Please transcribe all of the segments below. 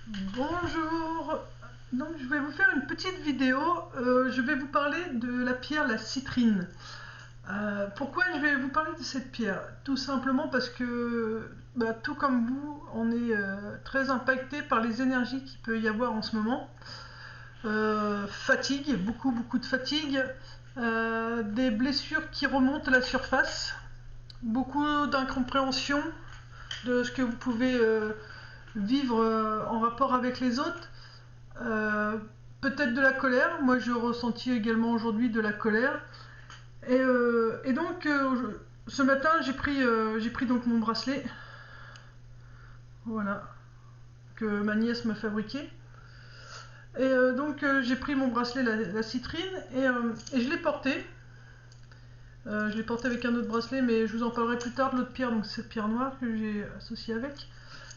Bonjour, donc je vais vous faire une petite vidéo. Je vais vous parler de la pierre, la citrine. Pourquoi je vais vous parler de cette pierre? Tout simplement parce que, tout comme vous, on est très impacté par les énergies qu'il peut y avoir en ce moment. Fatigue, beaucoup de fatigue, des blessures qui remontent à la surface, beaucoup d'incompréhension de ce que vous pouvez vivre en rapport avec les autres. Euh, Peut-être de la colère. Moi, je ressentis également aujourd'hui de la colère. Et donc, ce matin, j'ai pris donc mon bracelet, voilà, que ma nièce m'a fabriqué. Et donc, j'ai pris mon bracelet, la citrine, et je l'ai porté. Je l'ai porté avec un autre bracelet, mais je vous en parlerai plus tard de l'autre pierre, donc cette pierre noire que j'ai associée avec.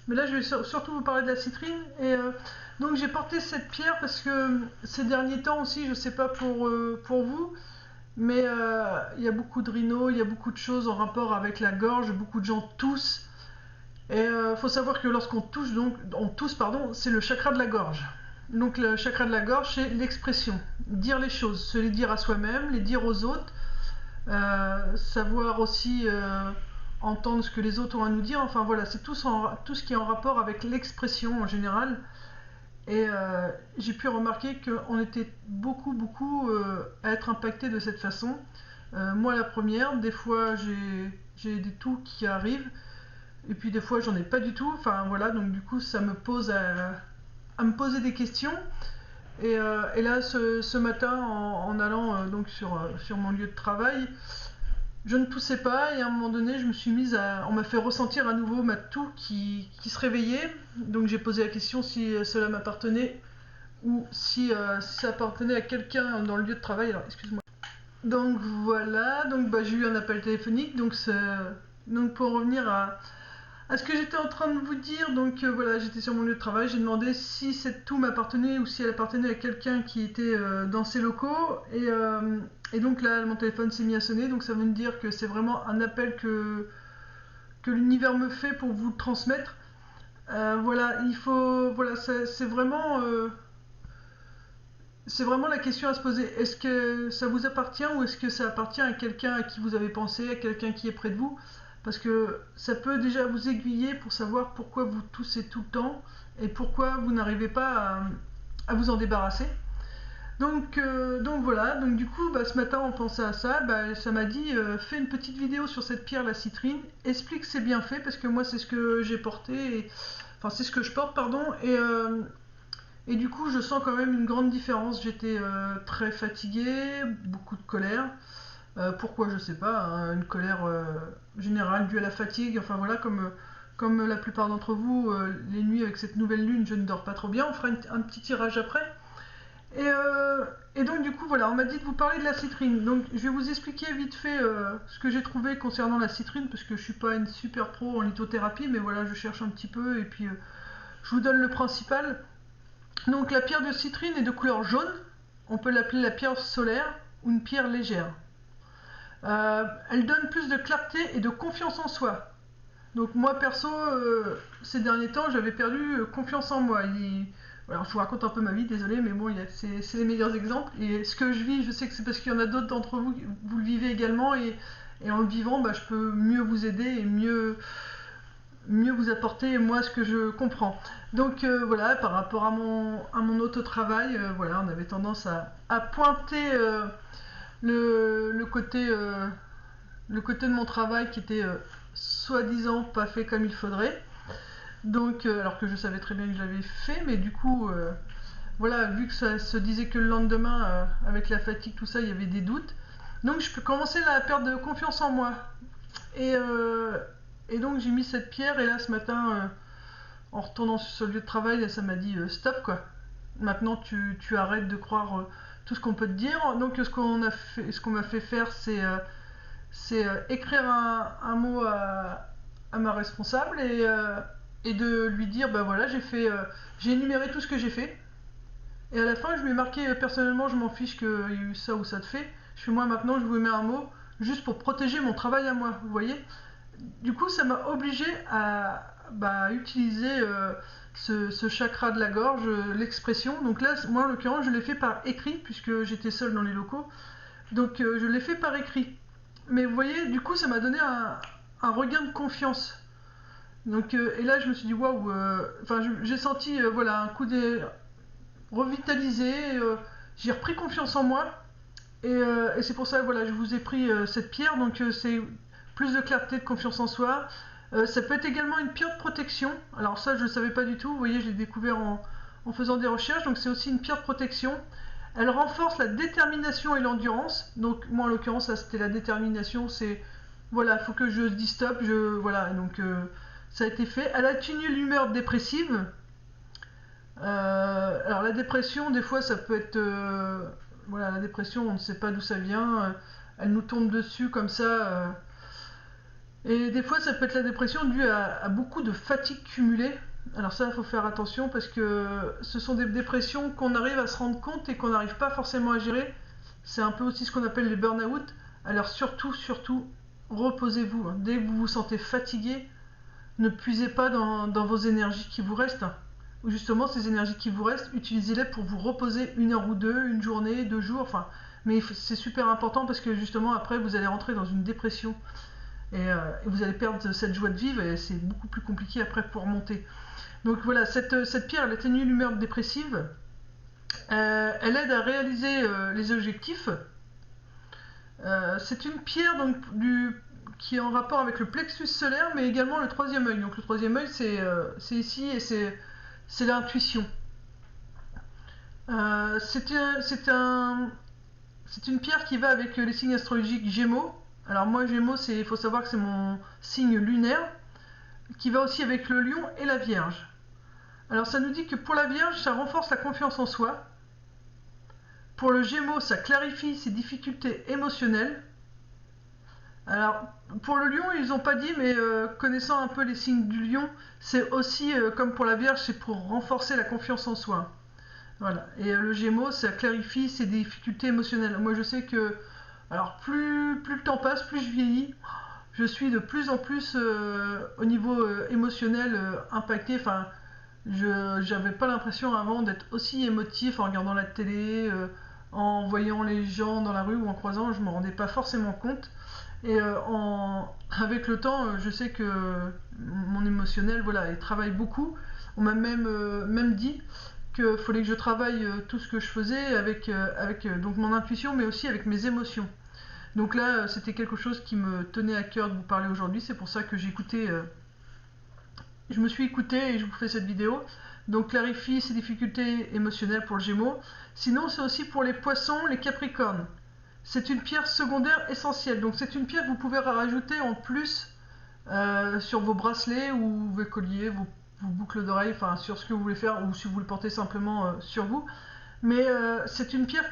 Mais là, je vais surtout vous parler de la citrine. Et donc, j'ai porté cette pierre parce que ces derniers temps aussi, je sais pas pour vous, mais il y a beaucoup de rhinos, il y a beaucoup de choses en rapport avec la gorge, beaucoup de gens toussent. Et faut savoir que lorsqu'on touche, donc, on tousse, pardon, c'est le chakra de la gorge. Donc le chakra de la gorge, c'est l'expression, dire les choses, se les dire à soi-même, les dire aux autres, savoir aussi entendre ce que les autres ont à nous dire. Enfin voilà, c'est tout ce qui est en rapport avec l'expression en général. Et j'ai pu remarquer qu'on était beaucoup à être impacté de cette façon. Moi la première, des fois j'ai des toux qui arrivent, et puis des fois j'en ai pas du tout. Enfin voilà, donc du coup ça me pose à me poser des questions. Et là ce matin en allant donc sur mon lieu de travail, je ne toussais pas et à un moment donné, je me suis mise à. On m'a fait ressentir à nouveau ma toux qui se réveillait. Donc j'ai posé la question si cela m'appartenait ou si ça appartenait à quelqu'un dans le lieu de travail. Alors excuse-moi. Donc voilà, donc j'ai eu un appel téléphonique. Donc pour revenir à ce que j'étais en train de vous dire, donc voilà, j'étais sur mon lieu de travail, j'ai demandé si cette toux m'appartenait ou si elle appartenait à quelqu'un qui était dans ces locaux. Et donc là, mon téléphone s'est mis à sonner, donc ça veut me dire que c'est vraiment un appel que l'univers me fait pour vous transmettre. Voilà, il faut. Voilà, c'est vraiment la question à se poser. Est-ce que ça vous appartient ou est-ce que ça appartient à quelqu'un à qui vous avez pensé, à quelqu'un qui est près de vous? Parce que ça peut déjà vous aiguiller pour savoir pourquoi vous toussez tout le temps et pourquoi vous n'arrivez pas à vous en débarrasser. Donc voilà, donc du coup, ce matin on pensait à ça, ça m'a dit fais une petite vidéo sur cette pierre, la citrine, explique c'est bien fait parce que moi c'est ce que j'ai porté, enfin c'est ce que je porte, pardon, et du coup je sens quand même une grande différence. J'étais très fatiguée, beaucoup de colère. Pourquoi je sais pas, hein, une colère générale due à la fatigue, enfin voilà, comme la plupart d'entre vous, les nuits avec cette nouvelle lune, je ne dors pas trop bien, on fera un petit tirage après. Et donc du coup voilà, on m'a dit de vous parler de la citrine. Donc je vais vous expliquer vite fait ce que j'ai trouvé concernant la citrine, parce que je suis pas une super pro en lithothérapie, mais voilà, je cherche un petit peu et puis je vous donne le principal. Donc la pierre de citrine est de couleur jaune, on peut l'appeler la pierre solaire ou une pierre légère. Elle donne plus de clarté et de confiance en soi. Donc moi perso, ces derniers temps, j'avais perdu confiance en moi. Alors je vous raconte un peu ma vie, désolé, mais bon, c'est les meilleurs exemples. Et ce que je vis, je sais que c'est parce qu'il y en a d'autres d'entre vous, vous le vivez également. Et en le vivant, je peux mieux vous aider et mieux vous apporter moi ce que je comprends. Donc voilà, par rapport à mon auto-travail, voilà, on avait tendance à pointer le côté le côté de mon travail qui était soi-disant pas fait comme il faudrait. Donc, alors que je savais très bien que je l'avais fait, mais du coup, voilà, vu que ça se disait que le lendemain, avec la fatigue, tout ça, il y avait des doutes. Donc, je peux commencer à perdre confiance en moi. Et, euh, et donc, j'ai mis cette pierre, et là, ce matin, en retournant sur ce lieu de travail, là, ça m'a dit stop, quoi. Maintenant, tu arrêtes de croire tout ce qu'on peut te dire. Donc, ce qu'on m'a fait faire, c'est écrire un mot à ma responsable et de lui dire voilà, j'ai énuméré tout ce que j'ai fait. Et à la fin, je lui ai marqué personnellement, je m'en fiche qu'il y ait eu ça ou ça de fait. Je fais moi maintenant, je vous mets un mot juste pour protéger mon travail à moi, vous voyez. Du coup, ça m'a obligé bah, utiliser ce chakra de la gorge, l'expression. Donc là, moi en l'occurrence, je l'ai fait par écrit, puisque j'étais seule dans les locaux. Donc je l'ai fait par écrit. Mais vous voyez, du coup, ça m'a donné un regain de confiance. Donc, et là, je me suis dit, waouh, enfin, j'ai senti voilà, un coup de revitalisé, j'ai repris confiance en moi. Et c'est pour ça, voilà, je vous ai pris cette pierre. Donc, c'est plus de clarté, de confiance en soi. Ça peut être également une pierre de protection. Alors, ça, je ne le savais pas du tout. Vous voyez, je l'ai découvert en faisant des recherches. Donc, c'est aussi une pierre de protection. Elle renforce la détermination et l'endurance. Donc, moi, en l'occurrence, ça, c'était la détermination. C'est, voilà, il faut que je dise stop. Voilà, donc, ça a été fait. Elle atténue l'humeur dépressive. Alors la dépression, des fois, ça peut être... voilà, la dépression, on ne sait pas d'où ça vient. Elle nous tombe dessus comme ça. Et des fois, ça peut être la dépression due à beaucoup de fatigue cumulée. Alors ça, il faut faire attention parce que ce sont des dépressions qu'on arrive à se rendre compte et qu'on n'arrive pas forcément à gérer. C'est un peu aussi ce qu'on appelle les burn-out. Alors surtout, reposez-vous, hein. Dès que vous vous sentez fatigué, ne puisez pas dans vos énergies qui vous restent. Ou justement, ces énergies qui vous restent, utilisez-les pour vous reposer 1 heure ou deux, une journée, 2 jours. Enfin, mais c'est super important parce que justement, après, vous allez rentrer dans une dépression. Et vous allez perdre cette joie de vivre et c'est beaucoup plus compliqué après pour remonter. Donc voilà, cette pierre, elle atténue l'humeur dépressive. Elle aide à réaliser les objectifs. C'est une pierre donc, qui est en rapport avec le plexus solaire, mais également le troisième œil. Donc le troisième œil, c'est ici et c'est l'intuition. C'est une pierre qui va avec les signes astrologiques Gémeaux. Alors moi, Gémeaux, il faut savoir que c'est mon signe lunaire, qui va aussi avec le Lion et la Vierge. Alors ça nous dit que pour la Vierge, ça renforce la confiance en soi. Pour le Gémeaux, ça clarifie ses difficultés émotionnelles. Alors, pour le Lion, ils n'ont pas dit, mais connaissant un peu les signes du Lion, c'est aussi, comme pour la Vierge, c'est pour renforcer la confiance en soi. Voilà. Et le Gémeaux, ça clarifie ses difficultés émotionnelles. Moi, je sais que, alors, plus le temps passe, plus je vieillis, je suis de plus en plus, au niveau émotionnel, impacté. Enfin, j'avais pas l'impression avant d'être aussi émotif en regardant la télé, en voyant les gens dans la rue ou en croisant, je me rendais pas forcément compte. Et avec le temps, je sais que mon émotionnel, voilà, il travaille beaucoup. On m'a même dit qu'il fallait que je travaille tout ce que je faisais avec donc mon intuition, mais aussi avec mes émotions. Donc là, c'était quelque chose qui me tenait à cœur de vous parler aujourd'hui. C'est pour ça que j'ai écouté, je me suis écoutée et je vous fais cette vidéo. Donc clarifie ses difficultés émotionnelles pour le Gémeaux. Sinon, c'est aussi pour les Poissons, les Capricornes. C'est une pierre secondaire essentielle. Donc c'est une pierre que vous pouvez rajouter en plus sur vos bracelets ou vos colliers, vos boucles d'oreilles, enfin sur ce que vous voulez faire ou si vous le portez simplement sur vous. Mais c'est une pierre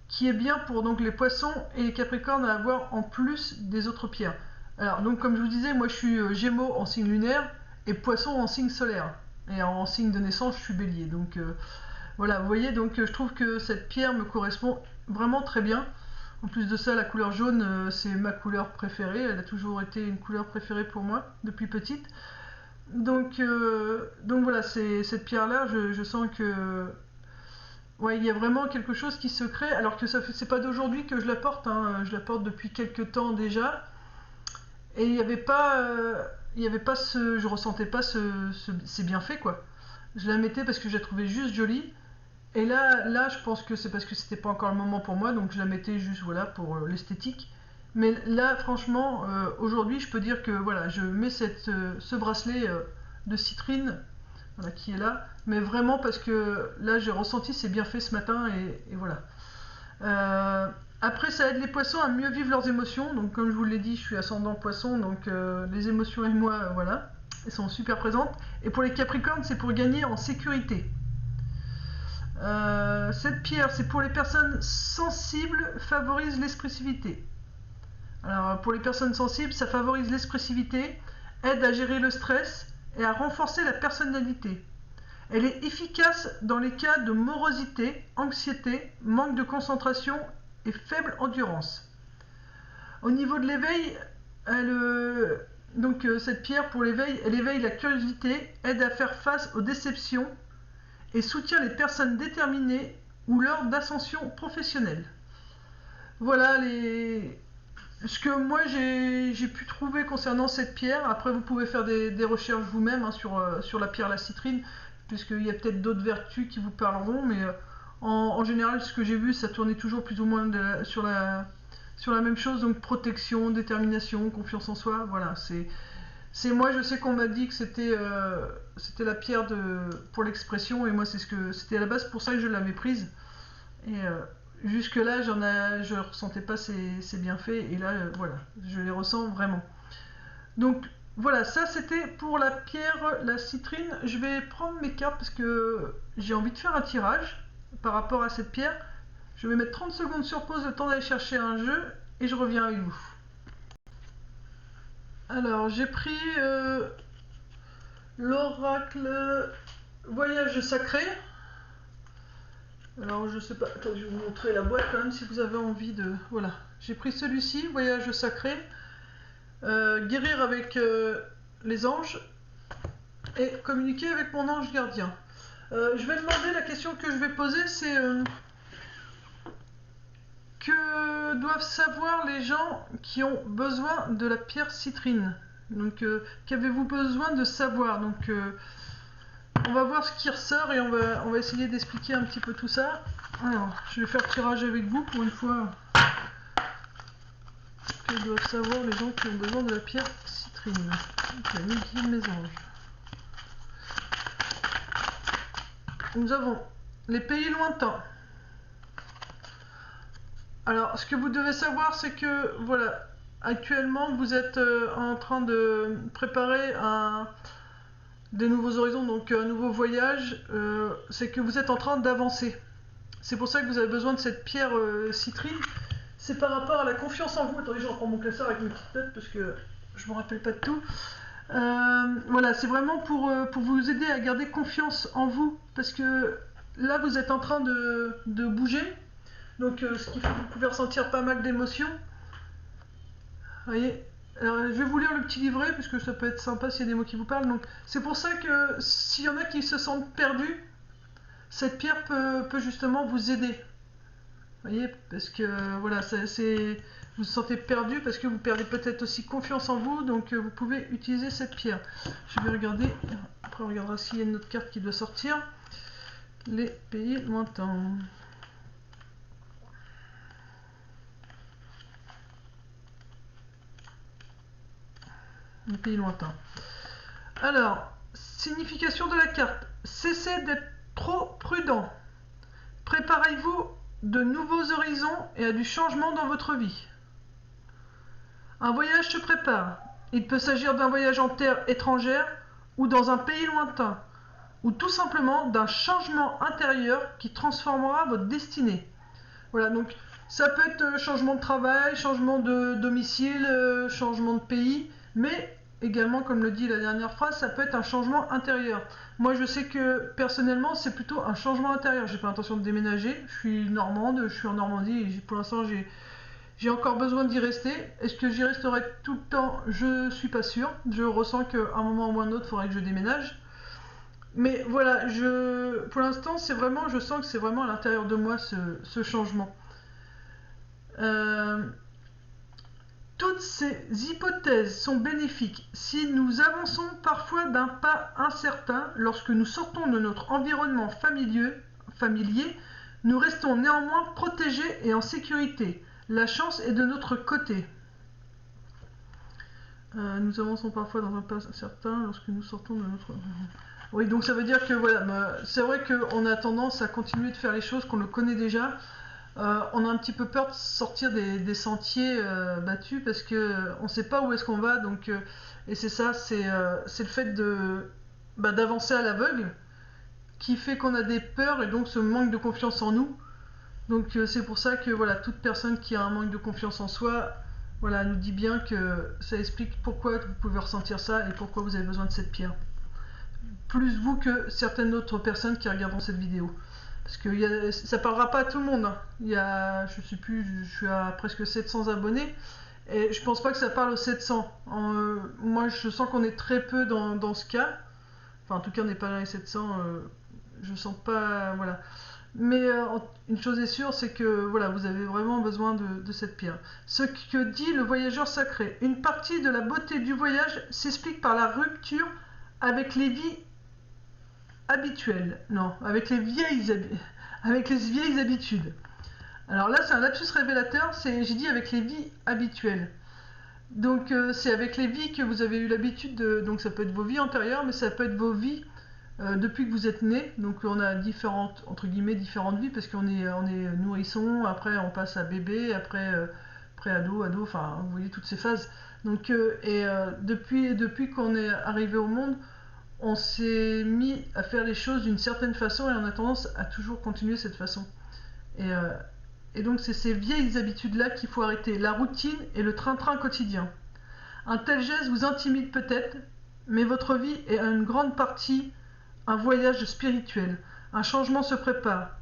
qui est bien pour donc les Poissons et les Capricornes à avoir en plus des autres pierres. Alors donc comme je vous disais, moi je suis Gémeaux en signe lunaire et Poisson en signe solaire. Et en signe de naissance, je suis Bélier. Donc voilà, vous voyez, donc je trouve que cette pierre me correspond vraiment très bien. En plus de ça, la couleur jaune, c'est ma couleur préférée. Elle a toujours été une couleur préférée pour moi, depuis petite. Donc voilà, cette pierre-là, je sens que... Ouais, il y a vraiment quelque chose qui se crée, alors que c'est pas d'aujourd'hui que je la porte, hein. Je la porte depuis quelques temps déjà. Et il n'y avait pas... je ressentais pas ces bienfaits, quoi. Je la mettais parce que je la trouvais juste jolie. Et là, je pense que c'est parce que c'était pas encore le moment pour moi, donc je la mettais juste voilà pour l'esthétique. Mais là, franchement, aujourd'hui, je peux dire que voilà, je mets ce bracelet de citrine, voilà, qui est là, mais vraiment parce que là, j'ai ressenti ses bienfaits ce matin et voilà. Après, ça aide les poissons à mieux vivre leurs émotions. Donc, comme je vous l'ai dit, je suis ascendant poisson, donc les émotions et moi, voilà, elles sont super présentes. Et pour les capricornes, c'est pour gagner en sécurité. Cette pierre, c'est pour les personnes sensibles, favorise l'expressivité. Alors, pour les personnes sensibles, ça favorise l'expressivité, aide à gérer le stress et à renforcer la personnalité. Elle est efficace dans les cas de morosité, anxiété, manque de concentration et faible endurance. Au niveau de l'éveil, Donc cette pierre pour l'éveil, elle éveille la curiosité, aide à faire face aux déceptions et soutient les personnes déterminées ou lors d'ascension professionnelle. Voilà ce que moi j'ai pu trouver concernant cette pierre. Après vous pouvez faire des recherches vous-même hein, sur la pierre la citrine, puisqu'il y a peut-être d'autres vertus qui vous parleront, mais en général ce que j'ai vu ça tournait toujours plus ou moins sur la même chose, donc protection, détermination, confiance en soi, voilà, c'est moi je sais qu'on m'a dit que c'était la pierre pour l'expression, et moi c'était à la base pour ça que je l'avais prise, et jusque là je ressentais pas ses bienfaits, et là voilà, je les ressens vraiment. Donc voilà, ça c'était pour la pierre, la citrine. Je vais prendre mes cartes parce que j'ai envie de faire un tirage par rapport à cette pierre. Je vais mettre 30 secondes sur pause, le temps d'aller chercher un jeu, et je reviens avec vous. Alors j'ai pris l'oracle voyage sacré. Alors je sais pas, attends, je vais vous montrer la boîte quand même si vous avez envie de... Voilà, j'ai pris celui-ci, voyage sacré. Guérir avec les anges et communiquer avec mon ange gardien. Je vais demander, la question que je vais poser, c'est que doivent savoir les gens qui ont besoin de la pierre citrine. Donc qu'avez-vous besoin de savoir? Donc on va voir ce qui ressort et on va essayer d'expliquer un petit peu tout ça. Alors je vais faire le tirage avec vous pour une fois. Que doivent savoir les gens qui ont besoin de la pierre citrine? Ok, mes mes anges. Nous avons les pays lointains. Alors, ce que vous devez savoir, c'est que, voilà, actuellement, vous êtes en train de préparer des nouveaux horizons, donc un nouveau voyage. C'est que vous êtes en train d'avancer. C'est pour ça que vous avez besoin de cette pierre citrine. C'est par rapport à la confiance en vous. Attendez, je reprends mon classeur avec mes petites notes parce que je ne me rappelle pas de tout. Voilà, c'est vraiment pour vous aider à garder confiance en vous, parce que là vous êtes en train de bouger, donc ce qui fait que vous pouvez ressentir pas mal d'émotions. Vous voyez, alors, je vais vous lire le petit livret parce que ça peut être sympa s'il y a des mots qui vous parlent. Donc c'est pour ça que s'il y en a qui se sentent perdus, cette pierre peut justement vous aider. Vous voyez, parce que voilà, vous vous sentez perdu parce que vous perdez peut-être aussi confiance en vous, donc vous pouvez utiliser cette pierre. Je vais regarder, après on regardera s'il y a une autre carte qui doit sortir. Les pays lointains. Les pays lointains. Alors, signification de la carte. Cessez d'être trop prudent. Préparez-vous de nouveaux horizons et à du changement dans votre vie. Un voyage se prépare. Il peut s'agir d'un voyage en terre étrangère ou dans un pays lointain, ou tout simplement d'un changement intérieur qui transformera votre destinée. Voilà, donc ça peut être changement de travail, changement de domicile, changement de pays, mais également, comme le dit la dernière phrase, ça peut être un changement intérieur. Moi, je sais que personnellement, c'est plutôt un changement intérieur. J'ai pas l'intention de déménager. Je suis normande, je suis en Normandie et pour l'instant, j'ai encore besoin d'y rester. Est-ce que j'y resterai tout le temps? Je suis pas sûre. Je ressens qu'à un moment ou un autre, il faudrait que je déménage. Mais voilà, pour l'instant, je sens que c'est vraiment à l'intérieur de moi ce changement. Toutes ces hypothèses sont bénéfiques si nous avançons parfois d'un pas incertain. Lorsque nous sortons de notre environnement familier, nous restons néanmoins protégés et en sécurité. La chance est de notre côté. Nous avançons parfois dans un pas incertain lorsque nous sortons de notre... Oui, donc ça veut dire que voilà, c'est vrai qu'on a tendance à continuer de faire les choses qu'on le connaît déjà. On a un petit peu peur de sortir des sentiers battus parce que on ne sait pas où est-ce qu'on va. Donc, et c'est ça, c'est le fait d'avancer à l'aveugle qui fait qu'on a des peurs et donc ce manque de confiance en nous. Donc c'est pour ça que voilà, toute personne qui a un manque de confiance en soi, voilà, nous dit bien que ça explique pourquoi vous pouvez ressentir ça et pourquoi vous avez besoin de cette pierre. Plus vous que certaines autres personnes qui regarderont cette vidéo. Parce que ça parlera pas à tout le monde. Hein. Je sais plus, je suis à presque 700 abonnés. Et je pense pas que ça parle au 700. Moi, je sens qu'on est très peu dans ce cas. Enfin, en tout cas, on n'est pas dans les 700. Je sens pas. Voilà. Mais une chose est sûre, c'est que voilà, vous avez vraiment besoin de cette pierre. Ce que dit le voyageur sacré. Une partie de la beauté du voyage s'explique par la rupture avec les vies habituelles. Non, avec les vieilles habitudes. Alors là, c'est un lapsus révélateur, j'ai dit avec les vies habituelles. Donc c'est avec les vies que vous avez eu l'habitude de... Donc ça peut être vos vies antérieures, mais ça peut être vos vies depuis que vous êtes né. Donc on a différentes, entre guillemets, différentes vies, parce on est nourrisson, après on passe à bébé, après pré-ado, ado, enfin vous voyez toutes ces phases. Donc depuis qu'on est arrivé au monde, on s'est mis à faire les choses d'une certaine façon et on a tendance à toujours continuer cette façon. Et, euh, et donc c'est ces vieilles habitudes-là qu'il faut arrêter, la routine et le train-train quotidien. Un tel geste vous intimide peut-être, mais votre vie est en une grande partie un voyage spirituel. Un changement se prépare.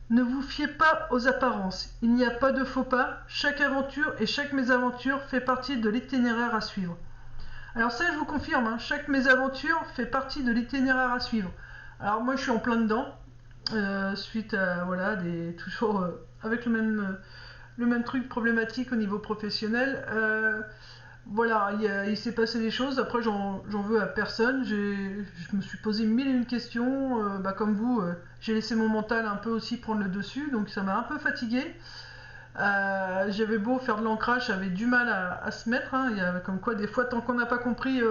Ne vous fiez pas aux apparences. Il n'y a pas de faux pas. Chaque aventure et chaque mésaventure fait partie de l'itinéraire à suivre. Alors ça, je vous confirme, hein, chaque mésaventure fait partie de l'itinéraire à suivre. Alors moi, je suis en plein dedans, suite à voilà toujours avec le même truc problématique au niveau professionnel. Voilà, il s'est passé des choses. Après, j'en veux à personne. Je me suis posé mille et une questions. Comme vous, j'ai laissé mon mental un peu aussi prendre le dessus, donc ça m'a un peu fatigué. J'avais beau faire de l'ancrage, j'avais du mal à se mettre. Hein. Il y a comme quoi des fois, tant qu'on n'a pas compris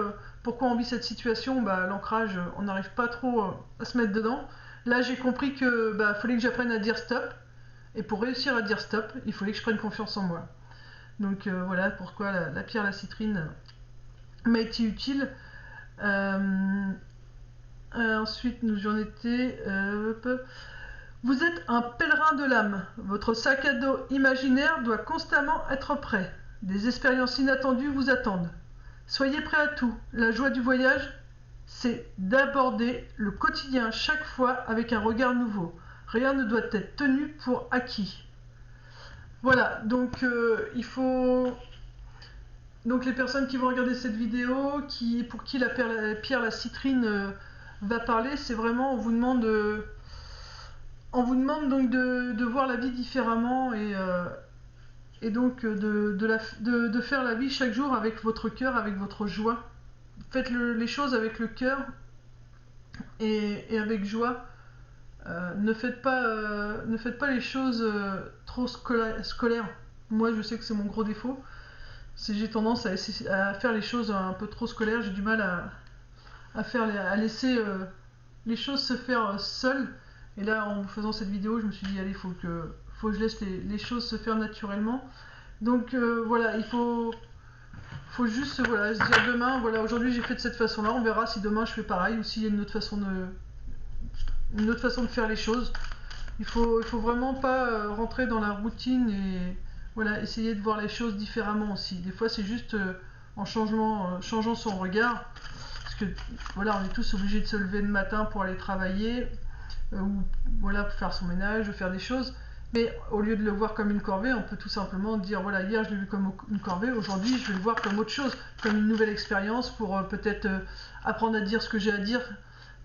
pourquoi on vit cette situation, l'ancrage, on n'arrive pas trop à se mettre dedans. Là, j'ai compris que fallait que j'apprenne à dire stop. Et pour réussir à dire stop, il fallait que je prenne confiance en moi. Donc voilà pourquoi la pierre, la citrine m'a été utile. Ensuite, nous en étais. Vous êtes un pèlerin de l'âme. Votre sac à dos imaginaire doit constamment être prêt. Des expériences inattendues vous attendent. Soyez prêt à tout. La joie du voyage, c'est d'aborder le quotidien chaque fois avec un regard nouveau. Rien ne doit être tenu pour acquis. Voilà, donc il faut... Donc les personnes qui vont regarder cette vidéo, pour qui la pierre, la citrine va parler, c'est vraiment, on vous demande donc de voir la vie différemment et donc de faire la vie chaque jour avec votre cœur, avec votre joie. Faites les choses avec le cœur et avec joie. Ne faites pas les choses trop scolaires. Moi, je sais que c'est mon gros défaut. J'ai tendance à faire les choses un peu trop scolaires. J'ai du mal à laisser les choses se faire seules. Et là, en faisant cette vidéo, je me suis dit, allez, faut que je laisse les choses se faire naturellement. Donc voilà, il faut juste voilà, se dire demain, voilà, aujourd'hui j'ai fait de cette façon-là, on verra si demain je fais pareil ou s'il y a une autre façon de faire les choses. Il faut vraiment pas rentrer dans la routine et voilà, essayer de voir les choses différemment aussi. Des fois, c'est juste en changeant son regard. Parce que voilà, on est tous obligés de se lever le matin pour aller travailler ou voilà, pour faire son ménage, faire des choses. Mais au lieu de le voir comme une corvée, on peut tout simplement dire voilà, hier je l'ai vu comme une corvée, aujourd'hui je vais le voir comme autre chose, comme une nouvelle expérience pour peut-être apprendre à dire ce que j'ai à dire,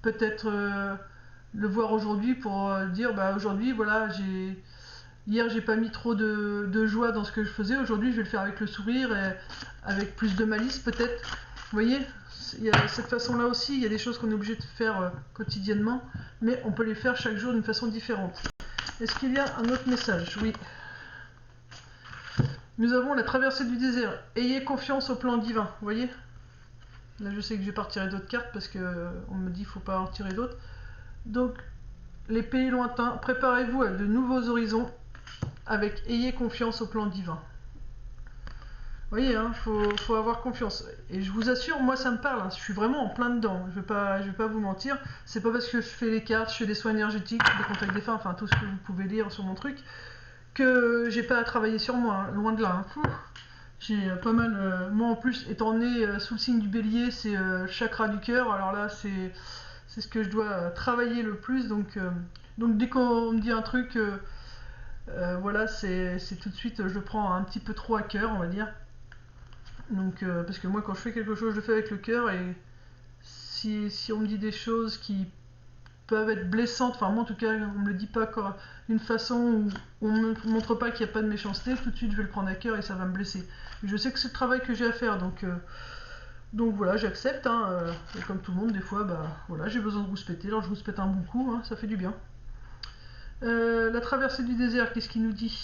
peut-être le voir aujourd'hui pour dire aujourd'hui voilà, hier j'ai pas mis trop de joie dans ce que je faisais, aujourd'hui je vais le faire avec le sourire et avec plus de malice peut-être. Vous voyez, il y a cette façon-là aussi, il y a des choses qu'on est obligé de faire quotidiennement, mais on peut les faire chaque jour d'une façon différente. Est-ce qu'il y a un autre message? Oui. Nous avons la traversée du désert. Ayez confiance au plan divin. Vous voyez? Là, je sais que je vais pas retirer d'autres cartes parce que on me dit qu'il ne faut pas en tirer d'autres. Donc, les pays lointains, préparez-vous à de nouveaux horizons avec ayez confiance au plan divin. Vous voyez, hein, faut avoir confiance. Et je vous assure, moi ça me parle, hein, je suis vraiment en plein dedans. Je vais pas vous mentir. C'est pas parce que je fais les cartes, je fais des soins énergétiques, des contacts défunts, enfin tout ce que vous pouvez lire sur mon truc, que j'ai pas à travailler sur moi, hein, loin de là. Hein. J'ai pas mal. Moi en plus, étant né sous le signe du bélier, c'est chakra du cœur. Alors là, c'est ce que je dois travailler le plus. Donc dès qu'on me dit un truc, voilà, c'est tout de suite, je le prends un petit peu trop à cœur, on va dire. Donc, parce que moi, quand je fais quelque chose, je le fais avec le cœur, et si on me dit des choses qui peuvent être blessantes, enfin moi en tout cas, on me le dit pas d'une façon où on me montre pas qu'il n'y a pas de méchanceté, tout de suite je vais le prendre à cœur et ça va me blesser. Mais je sais que c'est le travail que j'ai à faire, donc voilà, j'accepte, hein, et comme tout le monde, des fois, bah voilà, j'ai besoin de rouspéter, alors je rouspète un bon coup, hein, ça fait du bien. La traversée du désert, qu'est-ce qu'il nous dit? Je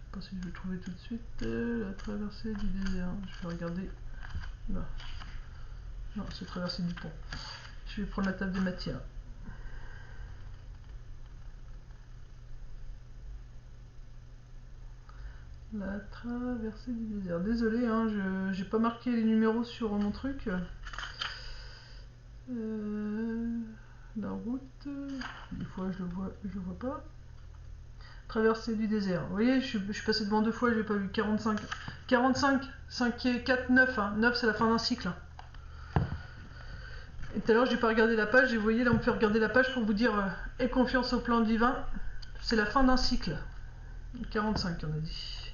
sais pas si je vais le trouver tout de suite. La traversée du désert, je vais regarder. Là. Non, c'est traversée du pont. Je vais prendre la table des matières. La traversée du désert. Désolé, hein, j'ai pas marqué les numéros sur mon truc. La route. Des fois je le vois pas. Traversée du désert. Vous voyez, je suis passé devant 2 fois, j'ai pas vu. 45. 45, 5 et 4, 9. Hein. 9 c'est la fin d'un cycle. Et tout à l'heure j'ai pas regardé la page, et vous voyez là on me fait regarder la page pour vous dire aie confiance au plan divin. C'est la fin d'un cycle. 45 on a dit.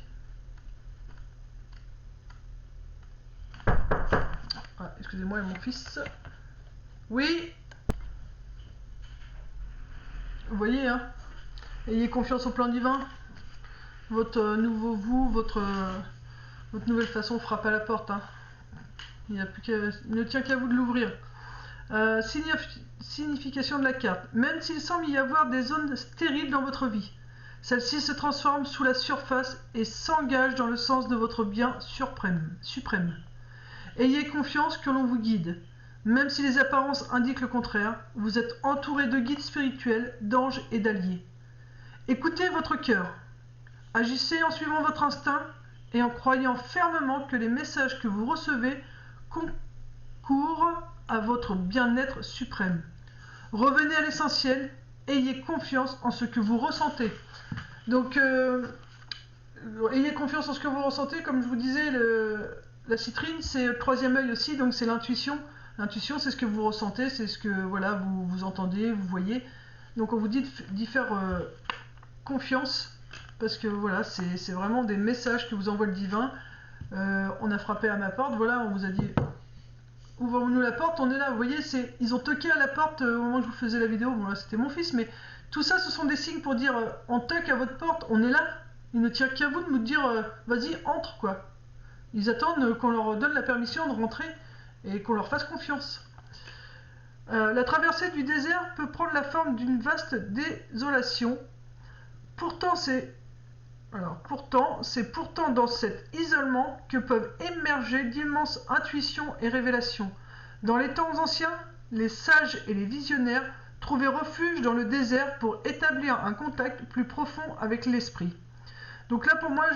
Ah, excusez-moi, et mon fils. Oui. Vous voyez, hein. Ayez confiance au plan divin. Votre nouveau vous, votre nouvelle façon frappe à la porte. Hein. Il ne tient qu'à vous de l'ouvrir. Signification de la carte. Même s'il semble y avoir des zones stériles dans votre vie, celle-ci se transforme sous la surface et s'engage dans le sens de votre bien suprême. Ayez confiance que l'on vous guide. Même si les apparences indiquent le contraire, vous êtes entouré de guides spirituels, d'anges et d'alliés. Écoutez votre cœur. Agissez en suivant votre instinct et en croyant fermement que les messages que vous recevez concourent à votre bien-être suprême. Revenez à l'essentiel, ayez confiance en ce que vous ressentez. Donc, ayez confiance en ce que vous ressentez, comme je vous disais, la citrine, c'est le troisième œil aussi, donc c'est l'intuition. L'intuition, c'est ce que vous ressentez, c'est ce que voilà, vous entendez, vous voyez. Donc on vous dit d'y faire confiance, parce que voilà, c'est vraiment des messages que vous envoie le divin. On a frappé à ma porte, voilà, on vous a dit ouvre-nous la porte, on est là, vous voyez, ils ont toqué à la porte au moment où je vous faisais la vidéo, bon là c'était mon fils, mais tout ça ce sont des signes pour dire on toque à votre porte, on est là, il ne tient qu'à vous de nous dire vas-y, entre quoi. Ils attendent qu'on leur donne la permission de rentrer et qu'on leur fasse confiance. La traversée du désert peut prendre la forme d'une vaste désolation. Pourtant, c'est dans cet isolement que peuvent émerger d'immenses intuitions et révélations. Dans les temps anciens, les sages et les visionnaires trouvaient refuge dans le désert pour établir un contact plus profond avec l'esprit. Donc là, pour moi,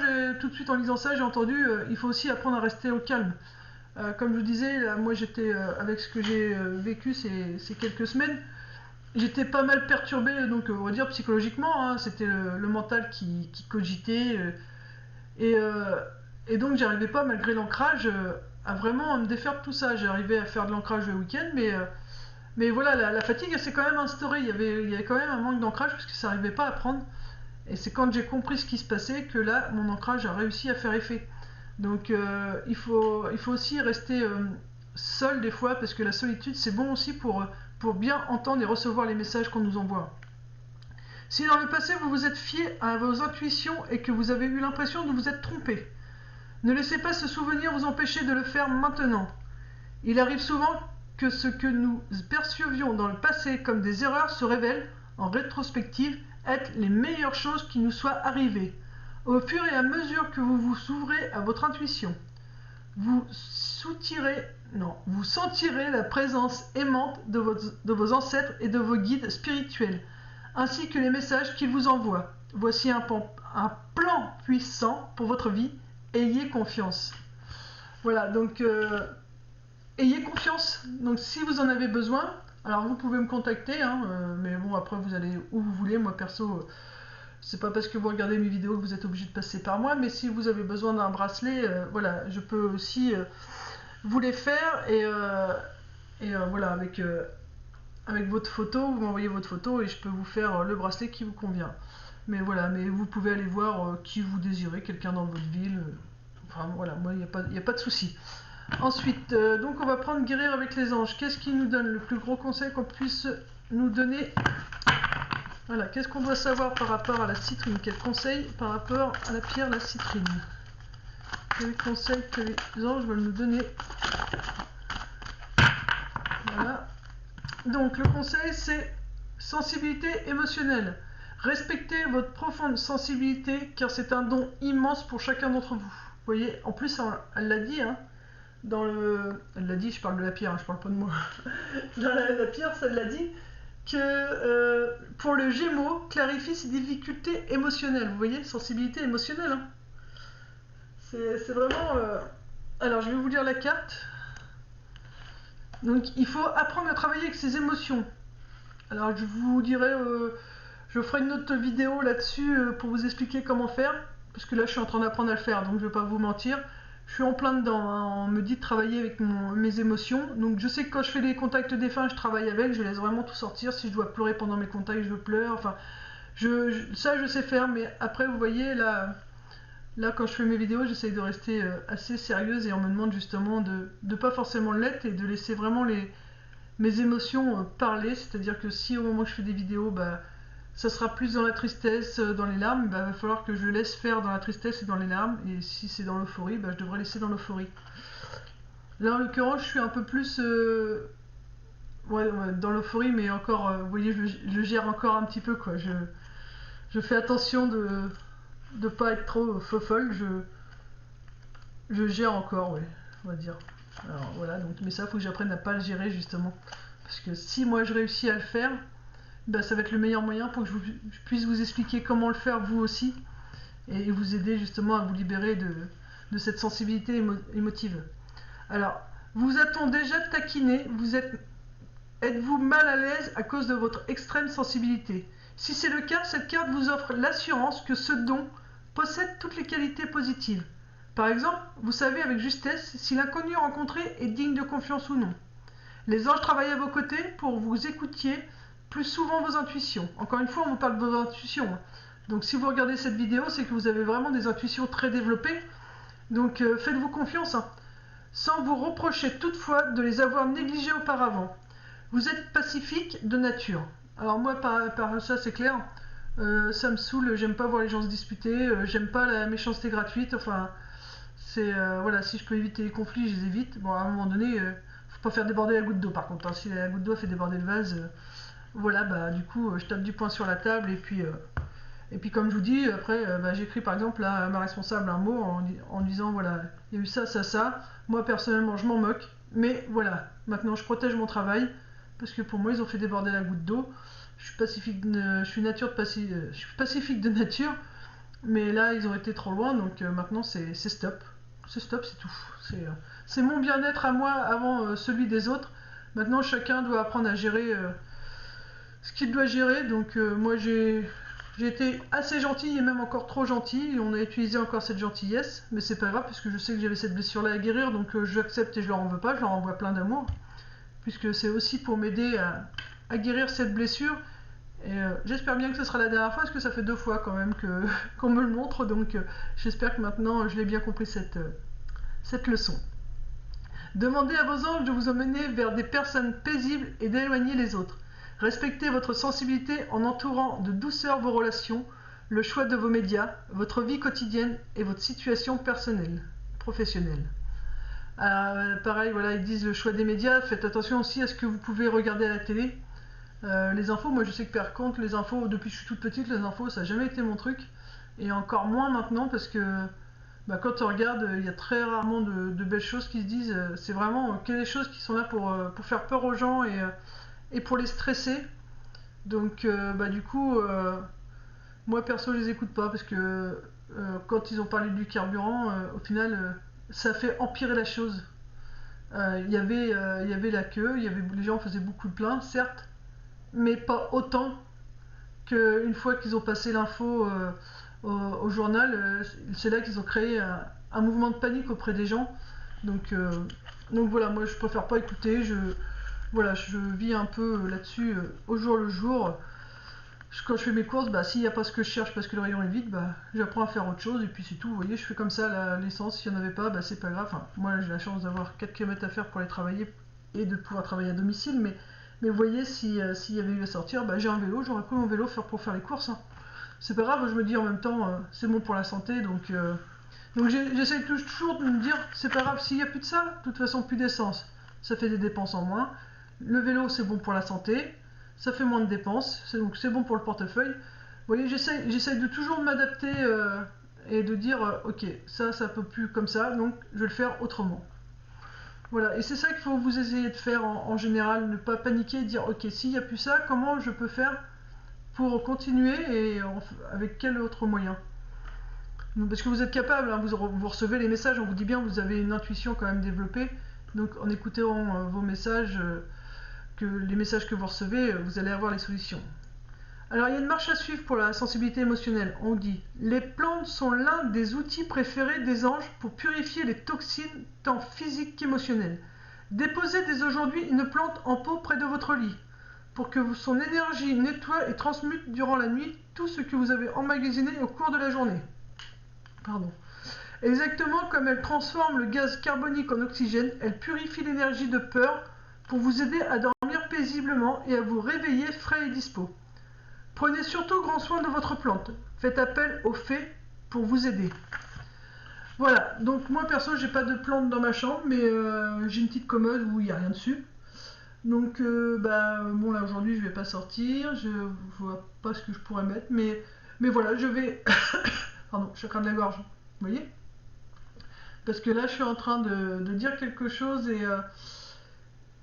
tout de suite en lisant ça, j'ai entendu il faut aussi apprendre à rester au calme. Comme je vous disais, là, moi j'étais avec ce que j'ai vécu ces quelques semaines, j'étais pas mal perturbé, donc on va dire psychologiquement, hein, c'était le mental qui cogitait, et donc j'arrivais pas, malgré l'ancrage, à vraiment me défaire de tout ça. J'arrivais à faire de l'ancrage le week-end, mais voilà, la fatigue elle s'est quand même instaurée, il y avait quand même un manque d'ancrage parce que ça n'arrivait pas à prendre. Et c'est quand j'ai compris ce qui se passait que là, mon ancrage a réussi à faire effet. Donc il faut aussi rester seul des fois, parce que la solitude, c'est bon aussi pour bien entendre et recevoir les messages qu'on nous envoie. Si dans le passé, vous vous êtes fié à vos intuitions et que vous avez eu l'impression de vous être trompé, ne laissez pas ce souvenir vous empêcher de le faire maintenant. Il arrive souvent que ce que nous percevions dans le passé comme des erreurs se révèlent, en rétrospective, être les meilleures choses qui nous soient arrivées. Au fur et à mesure que vous vous ouvrez à votre intuition, vous sentirez la présence aimante de vos ancêtres et de vos guides spirituels, ainsi que les messages qu'ils vous envoient. Voici un plan puissant pour votre vie. Ayez confiance. Voilà, donc ayez confiance. Donc si vous en avez besoin, alors vous pouvez me contacter, hein, mais bon, après vous allez où vous voulez. Moi perso, c'est pas parce que vous regardez mes vidéos que vous êtes obligé de passer par moi, mais si vous avez besoin d'un bracelet, voilà, je peux aussi vous les faire, et voilà, avec votre photo, vous m'envoyez votre photo et je peux vous faire le bracelet qui vous convient. Mais voilà, mais vous pouvez aller voir qui vous désirez, quelqu'un dans votre ville. Enfin voilà, moi il n'y a pas de souci. Ensuite, donc on va prendre guérir avec les anges. Qu'est-ce qui nous donne le plus gros conseil qu'on puisse nous donner? Voilà, qu'est-ce qu'on doit savoir par rapport à la citrine? Quel conseil par rapport à la pierre, la citrine? Quel conseil que les anges veulent nous donner? Voilà. Donc le conseil c'est sensibilité émotionnelle. Respectez votre profonde sensibilité car c'est un don immense pour chacun d'entre vous. Vous voyez, en plus elle l'a dit, hein, elle l'a dit, je parle de la pierre, hein, je parle pas de moi. Dans la pierre, ça l'a dit que pour le Gémeaux, clarifie ses difficultés émotionnelles. Vous voyez, sensibilité émotionnelle. Hein. C'est vraiment... Alors, je vais vous lire la carte. Donc, il faut apprendre à travailler avec ses émotions. Alors, je vous dirai... je ferai une autre vidéo là-dessus pour vous expliquer comment faire. Parce que là, je suis en train d'apprendre à le faire, donc je ne vais pas vous mentir. Je suis en plein dedans, hein. On me dit de travailler avec mes émotions. Donc je sais que quand je fais les contacts défunts, je travaille avec, je laisse vraiment tout sortir. Si je dois pleurer pendant mes contacts, je pleure. Enfin, ça je sais faire, mais après vous voyez, là quand je fais mes vidéos, j'essaye de rester assez sérieuse et on me demande justement de pas forcément l'être et de laisser vraiment mes émotions parler. C'est-à-dire que si au moment où je fais des vidéos, bah, ça sera plus dans la tristesse, dans les larmes, bah, va falloir que je laisse faire dans la tristesse et dans les larmes. Et si c'est dans l'euphorie, bah, je devrais laisser dans l'euphorie. Là, en l'occurrence, je suis un peu plus ouais, dans l'euphorie, mais encore, vous voyez, je gère encore un petit peu, quoi. Je fais attention de ne pas être trop folle. Je gère encore, ouais, on va dire. Alors voilà, donc, mais ça, il faut que j'apprenne à pas le gérer, justement. Parce que si moi, je réussis à le faire, ben, ça va être le meilleur moyen pour que je puisse vous expliquer comment le faire vous aussi et vous aider justement à vous libérer de cette sensibilité émotive. Alors, vous a-t-on déjà taquiné? Êtes-vous mal à l'aise à cause de votre extrême sensibilité? Si c'est le cas, cette carte vous offre l'assurance que ce don possède toutes les qualités positives. Par exemple, vous savez avec justesse si l'inconnu rencontré est digne de confiance ou non. Les anges travaillent à vos côtés pour que vous écoutiez plus souvent vos intuitions. Encore une fois, on vous parle de vos intuitions. Donc si vous regardez cette vidéo, c'est que vous avez vraiment des intuitions très développées. Donc faites-vous confiance, hein, sans vous reprocher toutefois de les avoir négligées auparavant. Vous êtes pacifique de nature. Alors moi, par ça, c'est clair. Ça me saoule, j'aime pas voir les gens se disputer, j'aime pas la méchanceté gratuite. Enfin, c'est voilà, si je peux éviter les conflits, je les évite. Bon, à un moment donné, faut pas faire déborder la goutte d'eau. Par contre, hein, si la goutte d'eau fait déborder le vase, voilà, bah du coup, je tape du poing sur la table et puis comme je vous dis, après, bah, j'écris par exemple à ma responsable un mot en disant voilà, il y a eu ça, ça, ça. Moi personnellement, je m'en moque, mais voilà, maintenant je protège mon travail parce que pour moi, ils ont fait déborder la goutte d'eau. Je suis pacifique, je suis pacifique de nature, mais là, ils ont été trop loin, donc maintenant c'est stop. C'est stop, c'est tout. C'est mon bien-être à moi avant celui des autres. Maintenant, chacun doit apprendre à gérer ce qu'il doit gérer. Donc moi, j'ai été assez gentil et même encore trop gentil. On a utilisé encore cette gentillesse, mais c'est pas grave puisque je sais que j'avais cette blessure-là à guérir, donc j'accepte et je leur en veux pas. Je leur envoie plein d'amour, puisque c'est aussi pour m'aider à guérir cette blessure. Et j'espère bien que ce sera la dernière fois, parce que ça fait 2 fois quand même qu'on me le montre, donc j'espère que maintenant je l'ai bien compris cette leçon. Demandez à vos anges de vous emmener vers des personnes paisibles et d'éloigner les autres. Respectez votre sensibilité en entourant de douceur vos relations, le choix de vos médias, votre vie quotidienne et votre situation personnelle, professionnelle. Pareil, voilà, ils disent le choix des médias, faites attention aussi à ce que vous pouvez regarder à la télé. Les infos, moi je sais que par contre les infos, depuis que je suis toute petite, les infos ça n'a jamais été mon truc, et encore moins maintenant parce que bah, quand on regarde, il y a très rarement de belles choses qui se disent, c'est vraiment que des choses qui sont là pour faire peur aux gens et pour les stresser. Donc bah, du coup, moi perso je les écoute pas parce que quand ils ont parlé du carburant, au final ça fait empirer la chose. Il y avait la queue, les gens faisaient beaucoup de plaintes, certes, mais pas autant qu'une fois qu'ils ont passé l'info au journal, c'est là qu'ils ont créé un mouvement de panique auprès des gens. Donc voilà, moi je préfère pas écouter, voilà, je vis un peu là-dessus au jour le jour. Quand je fais mes courses, bah, s'il n'y a pas ce que je cherche parce que le rayon est vide, bah, j'apprends à faire autre chose et puis c'est tout. Vous voyez, je fais comme ça l'essence. S'il n'y en avait pas, bah, c'est pas grave. Enfin, moi, j'ai la chance d'avoir 4 km à faire pour aller travailler et de pouvoir travailler à domicile. Mais vous voyez, s'il y avait eu à sortir, bah, j'ai un vélo, j'aurais pris mon vélo pour faire les courses, hein. C'est pas grave, je me dis en même temps, c'est bon pour la santé. Donc j'essaie toujours de me dire, c'est pas grave, s'il n'y a plus de ça, de toute façon, plus d'essence. Ça fait des dépenses en moins. Le vélo, c'est bon pour la santé. Ça fait moins de dépenses, donc c'est bon pour le portefeuille. Vous voyez, j'essaie de toujours m'adapter et de dire, ok, ça peut plus comme ça, donc je vais le faire autrement. Voilà, et c'est ça qu'il faut vous essayer de faire en général, ne pas paniquer, dire, ok, s'il n'y a plus ça, comment je peux faire pour continuer et avec quel autre moyen? Parce que vous êtes capable, hein, vous recevez les messages, on vous dit bien, vous avez une intuition quand même développée, donc en écoutant vos messages, les messages que vous recevez, vous allez avoir les solutions. Alors il y a une marche à suivre pour la sensibilité émotionnelle. On dit: les plantes sont l'un des outils préférés des anges pour purifier les toxines tant physiques qu'émotionnelles. Déposez dès aujourd'hui une plante en pot près de votre lit pour que son énergie nettoie et transmute durant la nuit tout ce que vous avez emmagasiné au cours de la journée. Pardon. Exactement comme elle transforme le gaz carbonique en oxygène, elle purifie l'énergie de peur pour vous aider à dormir paisiblement et à vous réveiller frais et dispo. Prenez surtout grand soin de votre plante. Faites appel aux fées pour vous aider. Voilà, donc moi perso j'ai pas de plante dans ma chambre, mais j'ai une petite commode où il n'y a rien dessus. Donc bon là aujourd'hui je vais pas sortir, je vois pas ce que je pourrais mettre, mais voilà, je vais... Pardon, chakra de la gorge, vous voyez? Parce que là je suis en train de dire quelque chose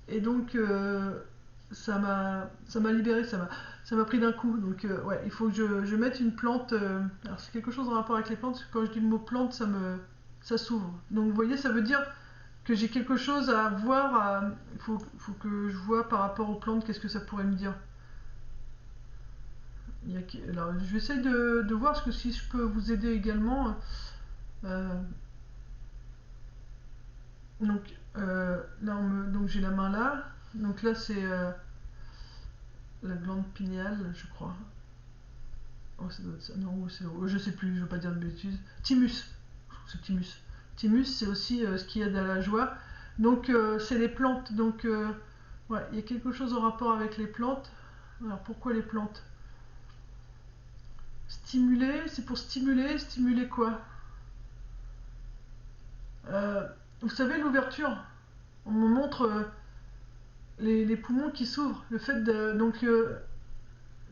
et donc ça m'a libéré, ça m'a pris d'un coup. Donc ouais, il faut que je mette une plante. Alors c'est quelque chose en rapport avec les plantes, parce que quand je dis le mot plante, ça s'ouvre. Donc vous voyez, ça veut dire que j'ai quelque chose à voir. Il faut que je vois par rapport aux plantes, qu'est-ce que ça pourrait me dire. Alors je vais essayer de voir ce que si je peux vous aider également. Euh, donc j'ai la main là. Donc là c'est la glande pinéale, je crois. Oh, ça doit être ça. Non, je sais plus, je veux pas dire de bêtises. Thymus. C'est thymus. Thymus, c'est aussi ce qui aide à la joie. Donc, c'est les plantes. Donc, ouais, il y a quelque chose en rapport avec les plantes. Alors, pourquoi les plantes? Stimuler, c'est pour stimuler quoi? Vous savez, l'ouverture. On me montre les poumons qui s'ouvrent. Le fait de.